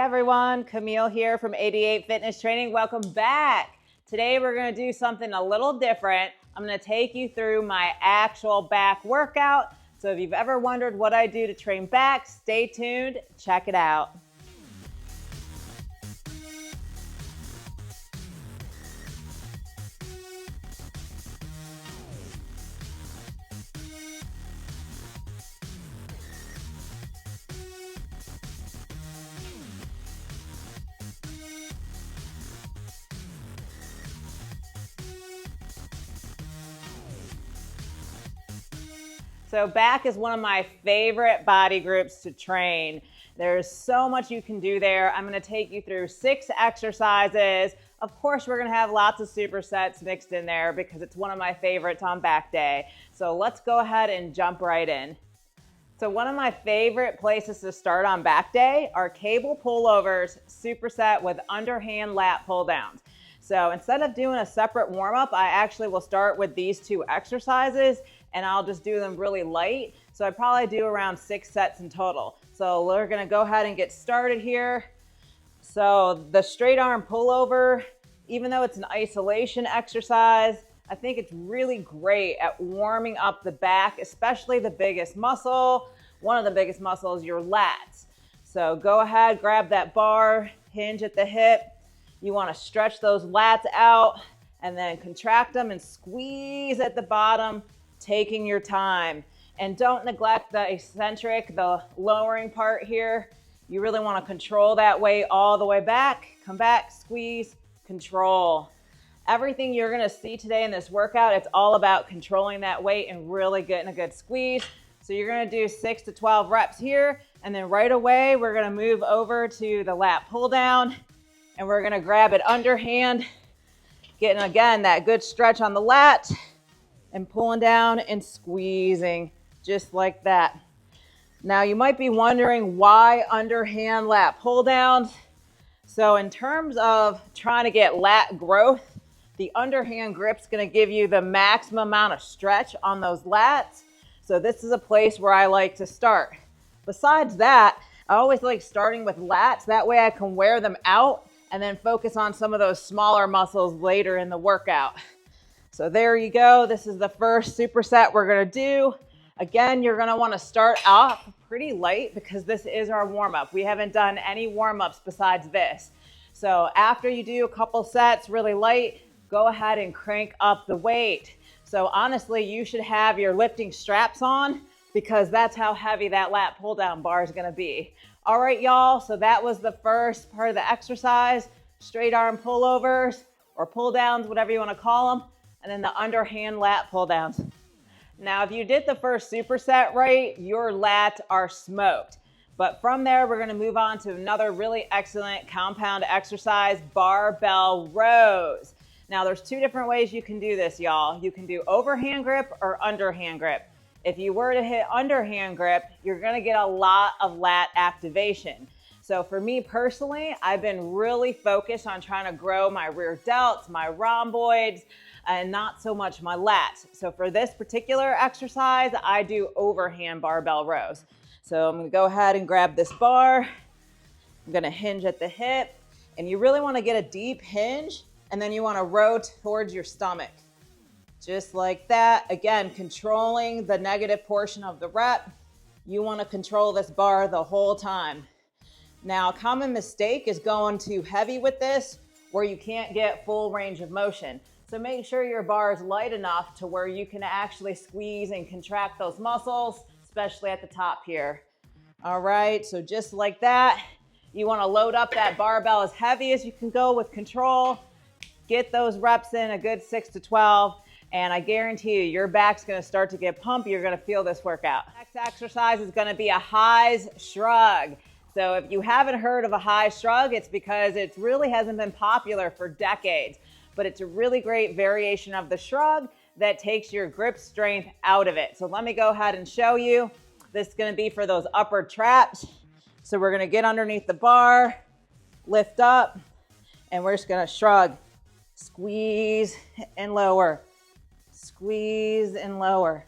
everyone, Camille here from 88 Fitness Training. Welcome back. Today we're going to do something a little different. I'm going to take you through my actual back workout. So if you've ever wondered what I do to train back, stay tuned, check it out. So back is one of my favorite body groups to train. There's so much you can do there. I'm going to take you through 6 exercises. Of course, we're going to have lots of supersets mixed in there because it's one of my favorites on back day. So let's go ahead and jump right in. So one of my favorite places to start on back day are cable pullovers superset with underhand lat pull downs. So instead of doing a separate warm-up, I actually will start with these 2 exercises and I'll just do them really light. So I probably do around 6 sets in total. So we're gonna go ahead and get started here. So the straight arm pullover, even though it's an isolation exercise, I think it's really great at warming up the back, especially the biggest muscle. One of the biggest muscles, your lats. So go ahead, grab that bar, hinge at the hip. You wanna stretch those lats out and then contract them and squeeze at the bottom, taking your time. And don't neglect the eccentric, the lowering part here. You really want to control that weight all the way back. Come back, squeeze, control. Everything you're going to see today in this workout, it's all about controlling that weight and really getting a good squeeze. So you're going to do 6 to 12 reps here. And then right away, we're going to move over to the lat pull down. And we're going to grab it underhand, getting again that good stretch on the lat. And pulling down and squeezing just like that. Now you might be wondering why underhand lat pull downs. So in terms of trying to get lat growth, the underhand grip is going to give you the maximum amount of stretch on those lats. So this is a place where I like to start. Besides that, I always like starting with lats. That way I can wear them out and then focus on some of those smaller muscles later in the workout. So there you go. This is the first superset we're going to do. Again, you're going to want to start off pretty light because this is our warm-up. We haven't done any warm-ups besides this. So after you do a couple sets really light, go ahead and crank up the weight. So honestly, you should have your lifting straps on because that's how heavy that lat pull-down bar is going to be. All right, y'all. So that was the first part of the exercise. Straight arm pullovers or pull-downs, whatever you want to call them. And then the underhand lat pull downs. Now, if you did the first superset right, your lats are smoked. But from there, we're going to move on to another really excellent compound exercise, barbell rows. Now, there's 2 different ways you can do this, y'all. You can do overhand grip or underhand grip. If you were to hit underhand grip, you're going to get a lot of lat activation. So for me personally, I've been really focused on trying to grow my rear delts, my rhomboids, and not so much my lats. So for this particular exercise, I do overhand barbell rows. So I'm gonna go ahead and grab this bar. I'm gonna hinge at the hip, and you really wanna get a deep hinge, and then you wanna row towards your stomach. Just like that. Again, controlling the negative portion of the rep. You wanna control this bar the whole time. Now, a common mistake is going too heavy with this, where you can't get full range of motion. So make sure your bar is light enough to where you can actually squeeze and contract those muscles, especially at the top here. All right, so just like that, you want to load up that barbell as heavy as you can go with control. Get those reps in a good 6 to 12, and I guarantee you, your back's going to start to get pumped. You're going to feel this workout. Next exercise is going to be a highs shrug. So if you haven't heard of a high shrug, it's because it really hasn't been popular for decades. But it's a really great variation of the shrug that takes your grip strength out of it. So let me go ahead and show you. This is going to be for those upper traps. So we're going to get underneath the bar, lift up, and we're just going to shrug. Squeeze and lower. Squeeze and lower.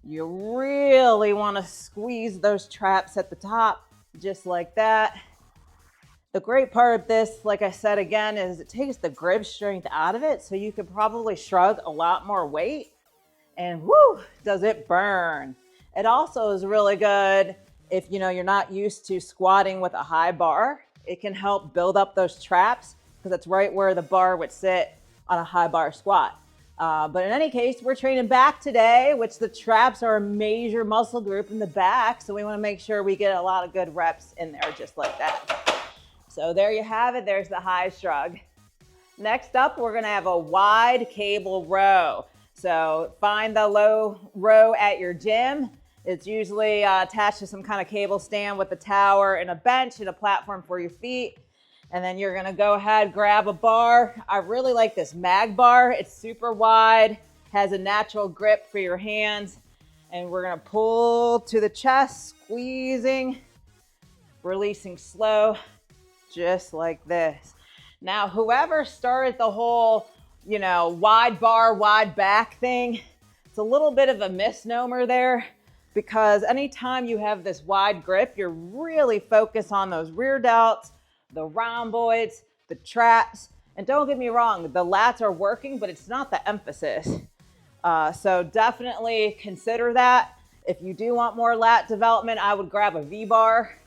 You really want to squeeze those traps at the top, just like that. The great part of this, like I said again, is it takes the grip strength out of it, so you could probably shrug a lot more weight, and whoo, does it burn. It also is really good if you're not used to squatting with a high bar. It can help build up those traps because that's right where the bar would sit on a high bar squat. But in any case, we're training back today, which the traps are a major muscle group in the back, so we want to make sure we get a lot of good reps in there just like that. So there you have it. There's the high shrug. Next up, we're going to have a wide cable row. So find the low row at your gym. It's usually attached to some kind of cable stand with a tower and a bench and a platform for your feet. And then you're going to go ahead, grab a bar. I really like this mag bar. It's super wide, has a natural grip for your hands. And we're going to pull to the chest, squeezing, releasing slow. Just like this. Now, whoever started the whole, wide bar, wide back thing, it's a little bit of a misnomer there, because anytime you have this wide grip, you're really focused on those rear delts, the rhomboids, the traps. And don't get me wrong, the lats are working, but it's not the emphasis. So definitely consider that. If you do want more lat development, I would grab a V-bar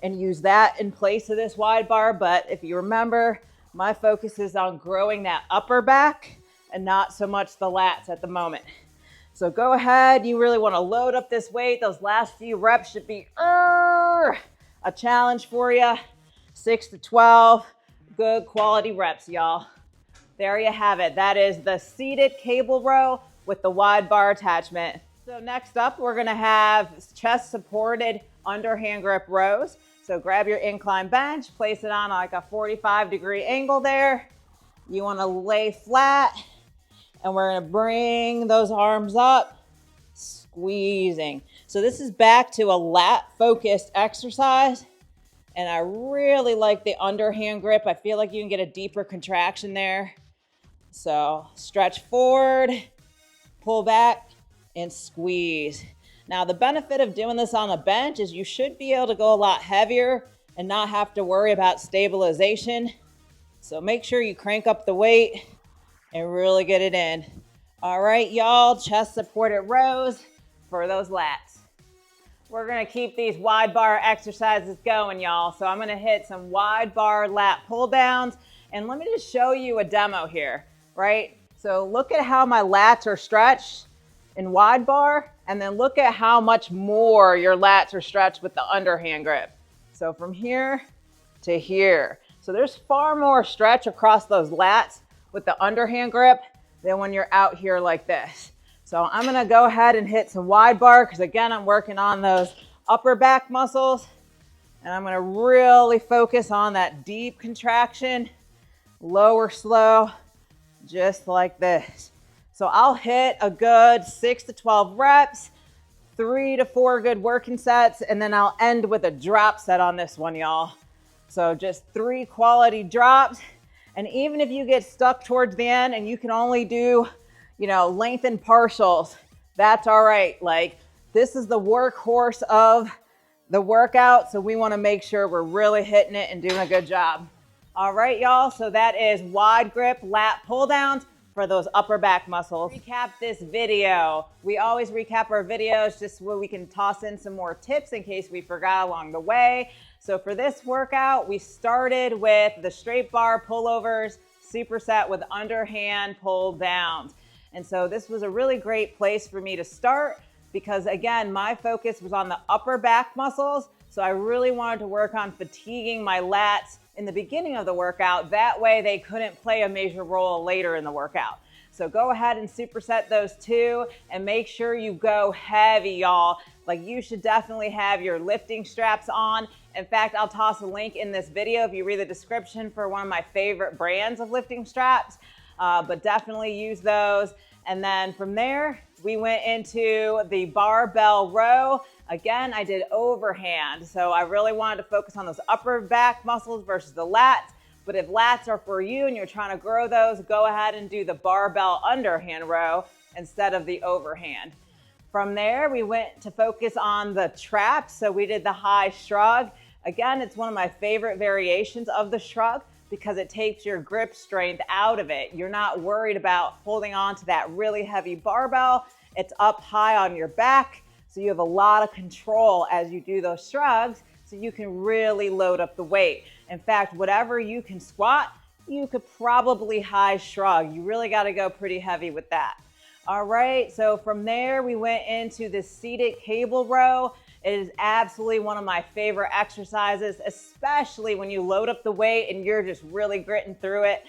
and use that in place of this wide bar. But if you remember, my focus is on growing that upper back and not so much the lats at the moment. So go ahead, you really want to load up this weight. Those last few reps should be a challenge for you. 6 to 12, good quality reps, y'all. There you have it. That is the seated cable row with the wide bar attachment. So next up, we're gonna have chest supported underhand grip rows. So grab your incline bench, place it on like a 45-degree angle there. You wanna lay flat, and we're gonna bring those arms up, squeezing. So this is back to a lat-focused exercise, and I really like the underhand grip. I feel like you can get a deeper contraction there. So stretch forward, pull back, and squeeze. Now, the benefit of doing this on the bench is you should be able to go a lot heavier and not have to worry about stabilization. So make sure you crank up the weight and really get it in. All right, y'all, chest supported rows for those lats. We're gonna keep these wide bar exercises going, y'all. So I'm gonna hit some wide bar lat pull downs. And let me just show you a demo here, right? So look at how my lats are stretched in wide bar, and then look at how much more your lats are stretched with the underhand grip. So from here to here. So there's far more stretch across those lats with the underhand grip than when you're out here like this. So I'm gonna go ahead and hit some wide bar, because again, I'm working on those upper back muscles, and I'm gonna really focus on that deep contraction, lower slow, just like this. So I'll hit a good 6 to 12 reps, 3 to 4 good working sets, and then I'll end with a drop set on this one, y'all. So just 3 quality drops. And even if you get stuck towards the end and you can only do, lengthened partials, that's all right. Like, this is the workhorse of the workout, so we want to make sure we're really hitting it and doing a good job. All right, y'all, so that is wide grip lat pull downs for those upper back muscles. Recap this video. We always recap our videos just so we can toss in some more tips in case we forgot along the way. So for this workout, we started with the straight bar pullovers, superset with underhand pull downs. And so this was a really great place for me to start, because again, my focus was on the upper back muscles. So I really wanted to work on fatiguing my lats in the beginning of the workout. That way they couldn't play a major role later in the workout. So go ahead and superset those 2 and make sure you go heavy, y'all. Like, you should definitely have your lifting straps on. In fact, I'll toss a link in this video if you read the description for one of my favorite brands of lifting straps, but definitely use those. And then from there, we went into the barbell row. Again, I did overhand. So I really wanted to focus on those upper back muscles versus the lats. But if lats are for you and you're trying to grow those, go ahead and do the barbell underhand row instead of the overhand. From there, we went to focus on the traps. So we did the high shrug. Again, it's one of my favorite variations of the shrug because it takes your grip strength out of it. You're not worried about holding on to that really heavy barbell. It's up high on your back, so you have a lot of control as you do those shrugs, so you can really load up the weight. In fact, whatever you can squat, you could probably high shrug. You really got to go pretty heavy with that. All right, so from there we went into the seated cable row. It is absolutely one of my favorite exercises, especially when you load up the weight and you're just really gritting through it.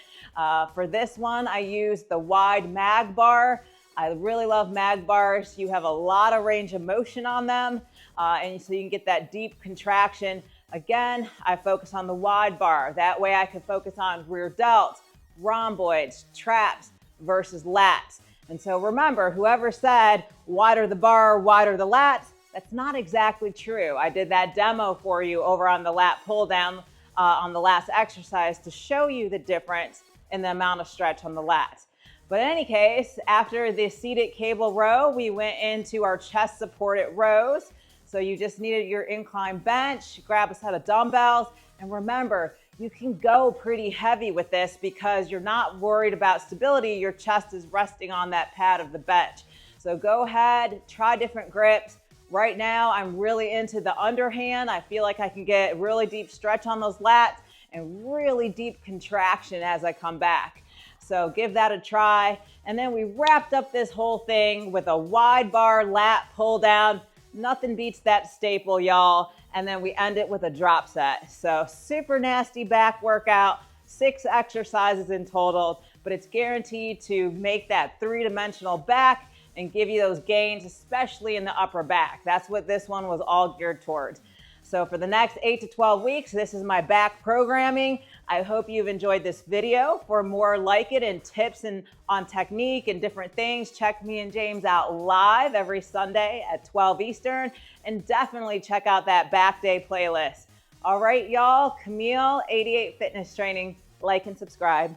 For this one, I used the wide mag bar. I really love mag bars. You have a lot of range of motion on them, and so you can get that deep contraction. Again, I focus on the wide bar. That way I can focus on rear delts, rhomboids, traps versus lats. And so remember, whoever said wider the bar, wider the lats, that's not exactly true. I did that demo for you over on the lat pull down on the last exercise to show you the difference in the amount of stretch on the lats. But in any case, after the seated cable row, we went into our chest supported rows. So you just needed your incline bench, grab a set of dumbbells, and remember, you can go pretty heavy with this because you're not worried about stability. Your chest is resting on that pad of the bench. So go ahead, try different grips. Right now, I'm really into the underhand. I feel like I can get really deep stretch on those lats and really deep contraction as I come back. So give that a try. And then we wrapped up this whole thing with a wide bar lat pull down. Nothing beats that staple, y'all. And then we end it with a drop set. So super nasty back workout, 6 exercises in total, but it's guaranteed to make that 3-dimensional back and give you those gains, especially in the upper back. That's what this one was all geared towards. So for the next 8 to 12 weeks, this is my back programming. I hope you've enjoyed this video. For more like it and tips on technique and different things, check me and James out live every Sunday at 12 Eastern, and definitely check out that back day playlist. All right, y'all, Camille, 88 Fitness Training. Like and subscribe.